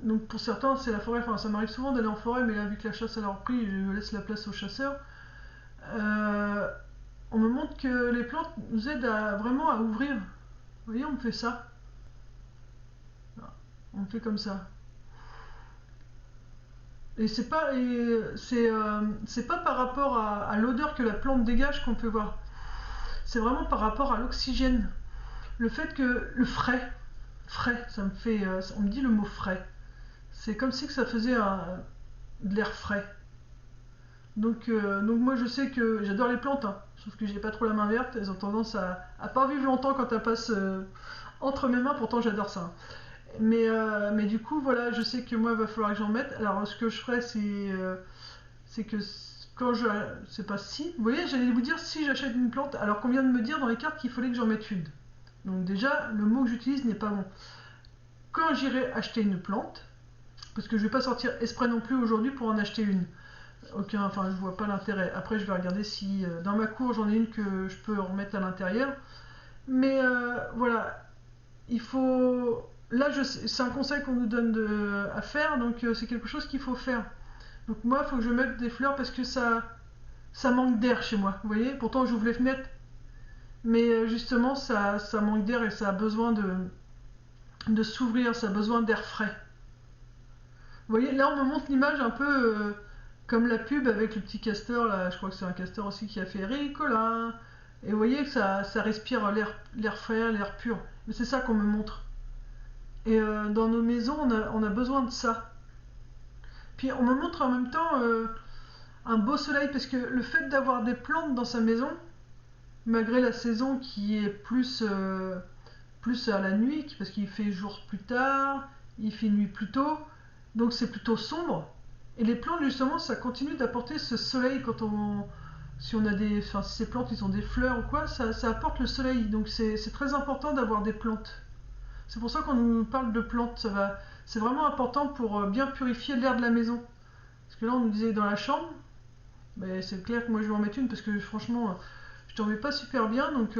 Donc pour certains, c'est la forêt. Enfin, ça m'arrive souvent d'aller en forêt, mais là, vu que la chasse a leur prix, je laisse la place aux chasseurs. Euh, on me montre que les plantes nous aident vraiment à ouvrir. Vous voyez, on me fait ça. On me fait comme ça. Et c'est pas par rapport à l'odeur que la plante dégage qu'on peut voir. C'est vraiment par rapport à l'oxygène. Le fait que le frais, ça me fait, on me dit le mot frais. C'est comme si que ça faisait de l'air frais. Donc moi je sais que j'adore les plantes, hein, sauf que j'ai pas trop la main verte, elles ont tendance à pas vivre longtemps quand elles passent entre mes mains, pourtant j'adore ça, hein. Mais du coup voilà, je sais que moi il va falloir que j'en mette. Alors ce que je ferais c'est que quand je... C'est pas si, vous voyez, j'allais vous dire si j'achète une plante, alors qu'on vient de me dire dans les cartes qu'il fallait que j'en mette une. Donc déjà, le mot que j'utilise n'est pas bon. Quand j'irai acheter une plante, parce que je vais pas sortir exprès non plus aujourd'hui pour en acheter une. Enfin je vois pas l'intérêt. Après je vais regarder si dans ma cour j'en ai une que je peux remettre à l'intérieur. Mais voilà, il faut... Là c'est un conseil qu'on nous donne à faire, donc c'est quelque chose qu'il faut faire. Donc moi il faut que je mette des fleurs parce que ça manque d'air chez moi. Vous voyez, pourtant j'ouvre les fenêtres, mais justement ça manque d'air et ça a besoin de s'ouvrir, ça a besoin d'air frais. Vous voyez, là on me montre l'image un peu comme la pub avec le petit castor, là, je crois que c'est un castor aussi qui a fait Ricola. Et vous voyez que ça respire l'air frais, l'air pur. Mais c'est ça qu'on me montre. Et dans nos maisons, on a besoin de ça. Puis on me montre en même temps un beau soleil, parce que le fait d'avoir des plantes dans sa maison, malgré la saison qui est plus à la nuit, parce qu'il fait jour plus tard, il fait nuit plus tôt, donc c'est plutôt sombre. Et les plantes, justement, ça continue d'apporter ce soleil quand on... Si on a des... Enfin, si ces plantes, ils ont des fleurs ou quoi, ça apporte le soleil. Donc c'est très important d'avoir des plantes. C'est pour ça qu'on nous parle de plantes. C'est vraiment important pour bien purifier l'air de la maison. Parce que là, on nous disait dans la chambre, mais c'est clair que moi je vais en mettre une parce que franchement, je t'en mets pas super bien. Donc,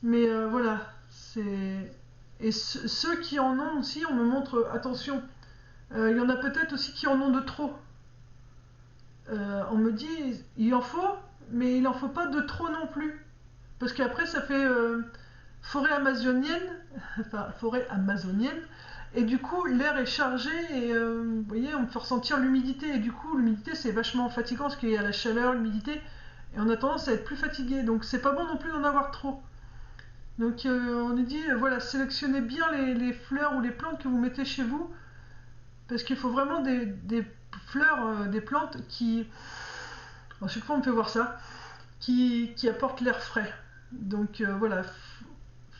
mais voilà, c'est... Et ceux qui en ont aussi, on me montre, attention, il y en a peut-être aussi qui en ont de trop. On me dit, il en faut, mais il en faut pas de trop non plus. Parce qu'après, ça fait forêt amazonienne, enfin forêt amazonienne, et du coup, l'air est chargé, et vous voyez, on me fait ressentir l'humidité, et du coup, l'humidité, c'est vachement fatigant, parce qu'il y a la chaleur, l'humidité, et on a tendance à être plus fatigué, donc c'est pas bon non plus d'en avoir trop. Donc on nous dit, voilà, sélectionnez bien les fleurs ou les plantes que vous mettez chez vous, parce qu'il faut vraiment des fleurs, des plantes qui... À chaque fois on me fait voir ça, qui apportent l'air frais. Donc voilà,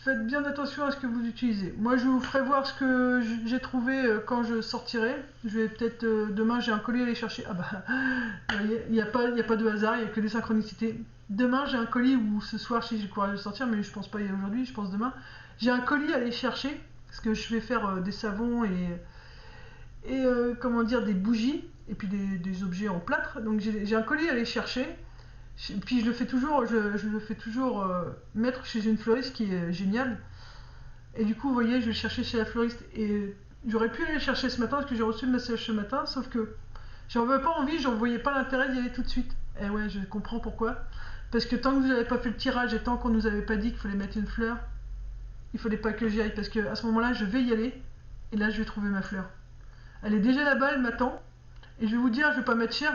faites bien attention à ce que vous utilisez. Moi je vous ferai voir ce que j'ai trouvé quand je sortirai. Je vais peut-être demain j'ai un colis à aller chercher. Ah bah il n'y a pas de hasard, il n'y a que des synchronicités. Demain j'ai un colis ou ce soir si j'ai le courage de sortir, mais je pense pas y aller aujourd'hui, je pense demain. J'ai un colis à aller chercher parce que je vais faire des savons et comment dire des bougies et puis des objets en plâtre. Donc j'ai un colis à aller chercher. Puis je le fais toujours, je le fais toujours mettre chez une fleuriste qui est géniale. Et du coup, vous voyez, je vais le chercher chez la fleuriste. Et j'aurais pu aller le chercher ce matin parce que j'ai reçu le message ce matin, sauf que j'en avais pas envie, j'en voyais pas l'intérêt d'y aller tout de suite. Et ouais, je comprends pourquoi. Parce que tant que vous n'avez pas fait le tirage et tant qu'on nous avait pas dit qu'il fallait mettre une fleur, il fallait pas que j'y aille. Parce que à ce moment-là, je vais y aller. Et là, je vais trouver ma fleur. Elle est déjà là-bas, elle m'attend. Et je vais vous dire, je vais pas mettre cher.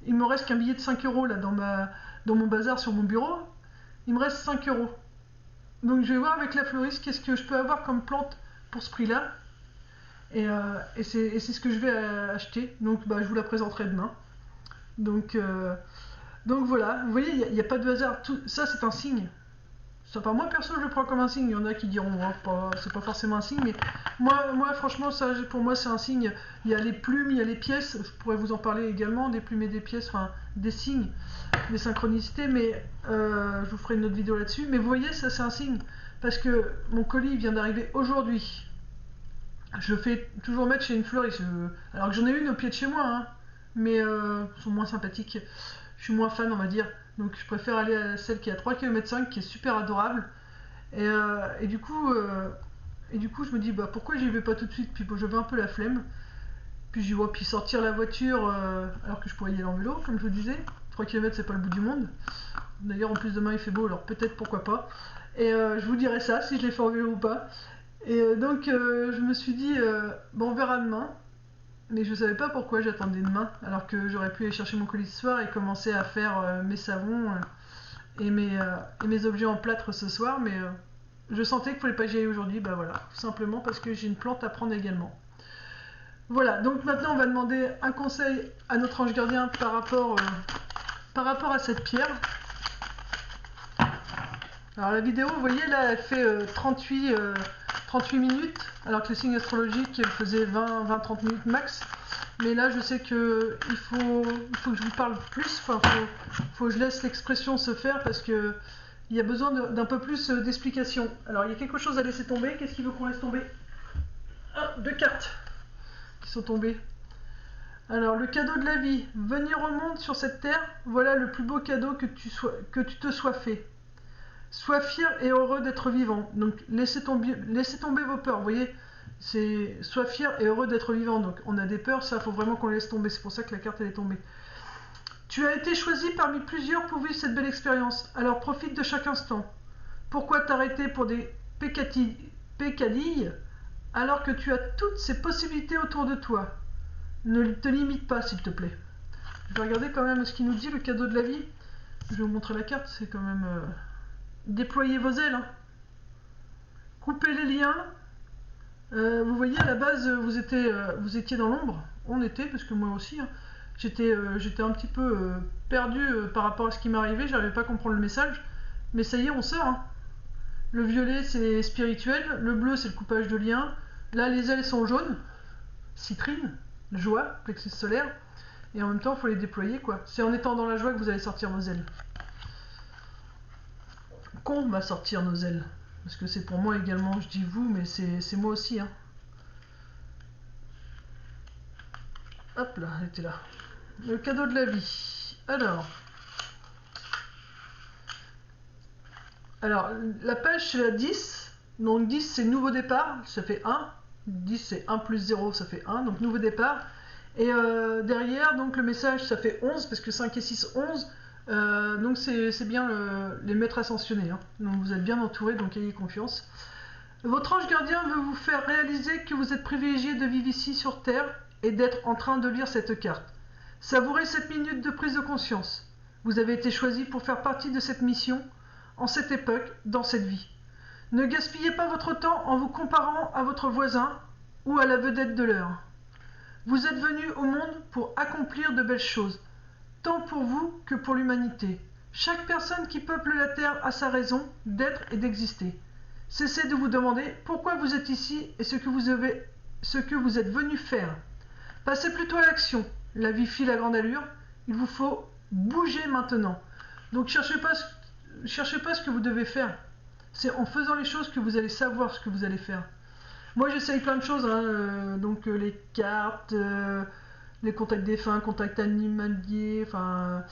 Il me reste qu'un billet de 5 euros là dans mon bazar sur mon bureau. Il me reste 5 euros. Donc je vais voir avec la fleuriste qu'est-ce que je peux avoir comme plante pour ce prix-là. Et c'est ce que je vais acheter. Donc bah, je vous la présenterai demain. Donc, donc voilà, vous voyez, il n'y a pas de hasard. Tout, ça c'est un signe. Enfin, moi perso je le prends comme un signe. Il y en a qui diront c'est pas forcément un signe, mais moi franchement ça pour moi c'est un signe. Il y a les plumes, il y a les pièces, je pourrais vous en parler également, des plumes et des pièces, enfin des signes, des synchronicités, mais je vous ferai une autre vidéo là-dessus. Mais vous voyez, ça c'est un signe, parce que mon colis vient d'arriver aujourd'hui. Je le fais toujours mettre chez une fleuriste, alors que j'en ai une au pied de chez moi, hein, mais elles sont moins sympathiques. Je suis moins fan, on va dire. Donc je préfère aller à celle qui est à 3,5 km, qui est super adorable. Et du coup, je me dis, bah, pourquoi j'y vais pas tout de suite? Puis bon, j'avais un peu la flemme. Puis je vois, puis sortir la voiture, alors que je pourrais y aller en vélo, comme je vous disais. 3 km, c'est pas le bout du monde. D'ailleurs, en plus, demain il fait beau, alors peut-être pourquoi pas. Et je vous dirai ça, si je l'ai fait en vélo ou pas. Et donc, je me suis dit, bon, on verra demain. Mais je savais pas pourquoi j'attendais demain, alors que j'aurais pu aller chercher mon colis ce soir et commencer à faire mes savons et mes objets en plâtre ce soir. Mais je sentais qu'il fallait pas que j'y aille aujourd'hui, bah voilà, tout simplement parce que j'ai une plante à prendre également. Voilà, donc maintenant on va demander un conseil à notre ange gardien par rapport à cette pierre. Alors la vidéo, vous voyez là, elle fait 38 minutes, alors que les signes astrologiques, elle faisait 20-30 minutes max. Mais là, je sais que il faut que je vous parle plus, enfin, faut que je laisse l'expression se faire parce que il y a besoin d'un peu plus d'explications. Alors, il y a quelque chose à laisser tomber. Qu'est-ce qu'il veut qu'on laisse tomber? Ah, 2 cartes qui sont tombées. Alors, le cadeau de la vie. Venir au monde sur cette terre, voilà le plus beau cadeau que tu te sois fait. Sois fier et heureux d'être vivant. Donc laissez tomber vos peurs. Vous voyez, c'est sois fier et heureux d'être vivant. Donc on a des peurs, ça faut vraiment qu'on laisse tomber. C'est pour ça que la carte elle est tombée. Tu as été choisi parmi plusieurs pour vivre cette belle expérience. Alors profite de chaque instant. Pourquoi t'arrêter pour des pécadilles alors que tu as toutes ces possibilités autour de toi? Ne te limite pas s'il te plaît. Je vais regarder quand même ce qu'il nous dit le cadeau de la vie. Je vais vous montrer la carte, c'est quand même... Déployez vos ailes, hein. Coupez les liens. Vous voyez, à la base, vous étiez dans l'ombre. On était, parce que moi aussi, hein. J'étais un petit peu perdu par rapport à ce qui m'arrivait. J'arrivais pas à comprendre le message. Mais ça y est, on sort, hein. Le violet, c'est spirituel. Le bleu, c'est le coupage de liens. Là, les ailes sont jaunes. citrine, joie, plexus solaire, et en même temps il faut les déployer quoi. C'est en étant dans la joie que vous allez sortir vos ailes. Qu'on va sortir nos ailes, parce que c'est pour moi également, je dis vous, mais c'est moi aussi. Hein. Hop là, elle était là. Le cadeau de la vie. Alors la page c'est la 10, donc 10 c'est nouveau départ, ça fait 1. 10 c'est 1 plus 0, ça fait 1, donc nouveau départ. Et derrière, donc le message ça fait 11, parce que 5 et 6, 11. Donc c'est bien les maîtres ascensionnés. Hein. Donc vous êtes bien entourés, donc ayez confiance. Votre ange gardien veut vous faire réaliser que vous êtes privilégié de vivre ici sur Terre et d'être en train de lire cette carte. Savourez cette minute de prise de conscience. Vous avez été choisi pour faire partie de cette mission, en cette époque, dans cette vie. Ne gaspillez pas votre temps en vous comparant à votre voisin ou à la vedette de l'heure. Vous êtes venu au monde pour accomplir de belles choses, tant pour vous que pour l'humanité. Chaque personne qui peuple la Terre a sa raison d'être et d'exister. Cessez de vous demander pourquoi vous êtes ici et ce que vous êtes venu faire. Passez plutôt à l'action. La vie file à grande allure. Il vous faut bouger maintenant. Donc cherchez pas ce que vous devez faire. C'est en faisant les choses que vous allez savoir ce que vous allez faire. Moi j'essaye plein de choses, hein, donc les cartes, les contacts défunts, contacts animaliers, enfin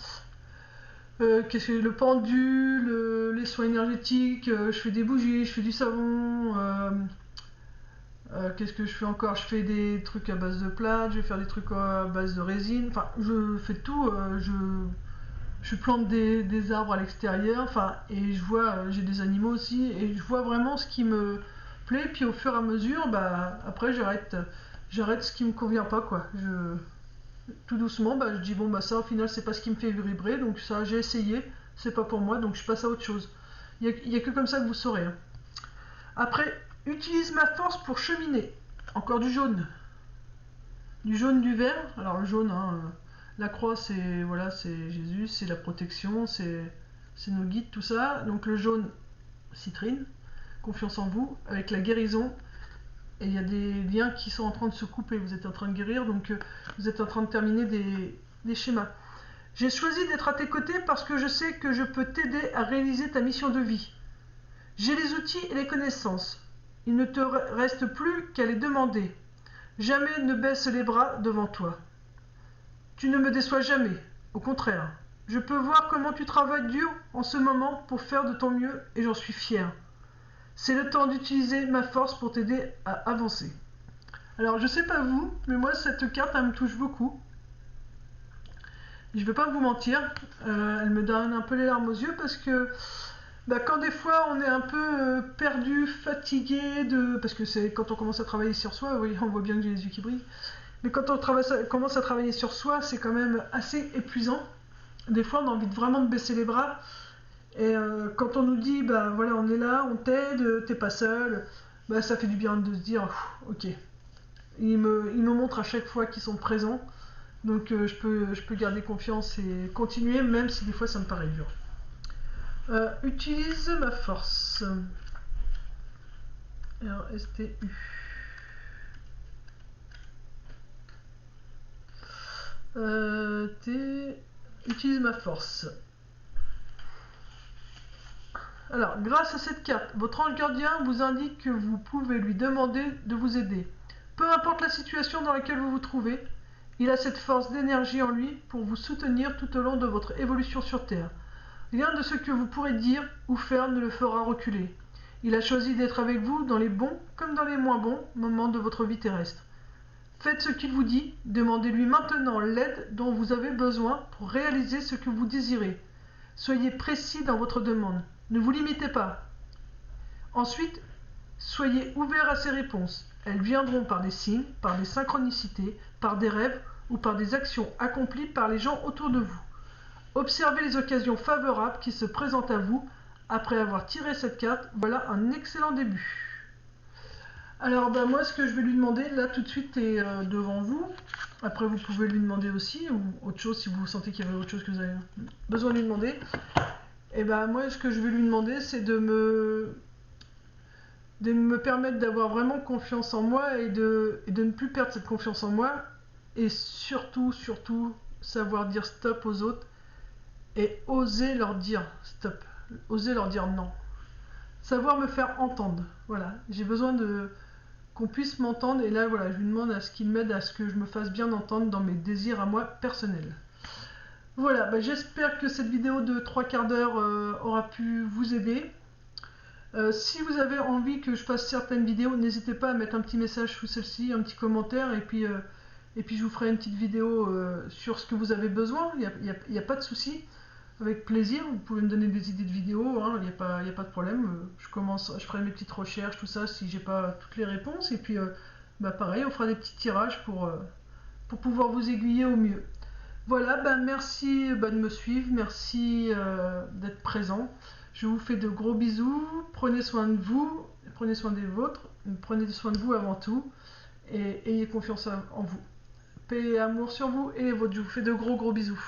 le pendule, les soins énergétiques, je fais des bougies, je fais du savon, qu'est-ce que je fais encore? Je fais des trucs à base de plâtre, je vais faire des trucs à base de résine, enfin je fais tout, je plante des arbres à l'extérieur, enfin, et je vois, j'ai des animaux aussi, et je vois vraiment ce qui me plaît, puis au fur et à mesure, bah, après j'arrête ce qui me convient pas, quoi. Tout doucement, bah, je dis, bon, bah ça au final c'est pas ce qui me fait vibrer, donc ça j'ai essayé, c'est pas pour moi, donc je passe à autre chose. Il y a que comme ça que vous saurez. Hein. Après, utilise ma force pour cheminer. Encore du jaune. Du jaune, du vert. Alors le jaune, hein, la croix c'est voilà, c'est Jésus, c'est la protection, c'est nos guides, tout ça. Donc le jaune, citrine, confiance en vous, avec la guérison. Et il y a des liens qui sont en train de se couper, vous êtes en train de guérir, donc vous êtes en train de terminer des schémas. J'ai choisi d'être à tes côtés parce que je sais que je peux t'aider à réaliser ta mission de vie. J'ai les outils et les connaissances. Il ne te reste plus qu'à les demander. Jamais ne baisse les bras devant toi. Tu ne me déçois jamais, au contraire. Je peux voir comment tu travailles dur en ce moment pour faire de ton mieux et j'en suis fier. C'est le temps d'utiliser ma force pour t'aider à avancer. Alors je sais pas vous, mais moi cette carte elle me touche beaucoup. Je vais pas vous mentir, elle me donne un peu les larmes aux yeux parce que bah, quand des fois on est un peu perdu, fatigué parce que c'est quand on commence à travailler sur soi, oui, on voit bien que j'ai les yeux qui brillent. Mais quand on commence à travailler sur soi, c'est quand même assez épuisant. Des fois on a envie vraiment de baisser les bras. Et quand on nous dit, bah voilà, on est là, on t'aide, t'es pas seul, bah ça fait du bien de se dire, ok. Ils me montrent à chaque fois qu'ils sont présents, donc je peux garder confiance et continuer, même si des fois ça me paraît dur. Utilise ma force. R-S-T-U. Utilise ma force. Alors, grâce à cette carte, votre ange gardien vous indique que vous pouvez lui demander de vous aider. Peu importe la situation dans laquelle vous vous trouvez, il a cette force d'énergie en lui pour vous soutenir tout au long de votre évolution sur Terre. Rien de ce que vous pourrez dire ou faire ne le fera reculer. Il a choisi d'être avec vous dans les bons comme dans les moins bons moments de votre vie terrestre. Faites ce qu'il vous dit, demandez-lui maintenant l'aide dont vous avez besoin pour réaliser ce que vous désirez. Soyez précis dans votre demande. Ne vous limitez pas. Ensuite, soyez ouvert à ces réponses. Elles viendront par des signes, par des synchronicités, par des rêves ou par des actions accomplies par les gens autour de vous. Observez les occasions favorables qui se présentent à vous. Après avoir tiré cette carte, voilà un excellent début. Alors bah, moi ce que je vais lui demander, là tout de suite est devant vous. Après vous pouvez lui demander aussi, ou autre chose si vous sentez qu'il y avait autre chose que vous avez besoin de lui demander. Et bah moi ce que je vais lui demander c'est de de me permettre d'avoir vraiment confiance en moi et de ne plus perdre cette confiance en moi. Et surtout, surtout, savoir dire stop aux autres et oser leur dire stop, oser leur dire non. Savoir me faire entendre, voilà. J'ai besoin de qu'on puisse m'entendre et là, voilà, je lui demande à ce qu'il m'aide à ce que je me fasse bien entendre dans mes désirs à moi personnels. Voilà, bah, j'espère que cette vidéo de 3/4 d'heure aura pu vous aider. Si vous avez envie que je fasse certaines vidéos, n'hésitez pas à mettre un petit message sous celle-ci, un petit commentaire, et puis je vous ferai une petite vidéo sur ce que vous avez besoin. Il n'y a pas de souci, avec plaisir. Vous pouvez me donner des idées de vidéos, hein, il n'y a pas de problème. Je ferai mes petites recherches, tout ça, si j'ai pas toutes les réponses. Et puis, bah, pareil, on fera des petits tirages pour pouvoir vous aiguiller au mieux. Voilà, ben merci de me suivre, merci d'être présent. Je vous fais de gros bisous, prenez soin de vous, prenez soin des vôtres, prenez soin de vous avant tout, et ayez confiance en vous. Paix et amour sur vous et les vôtres, je vous fais de gros bisous.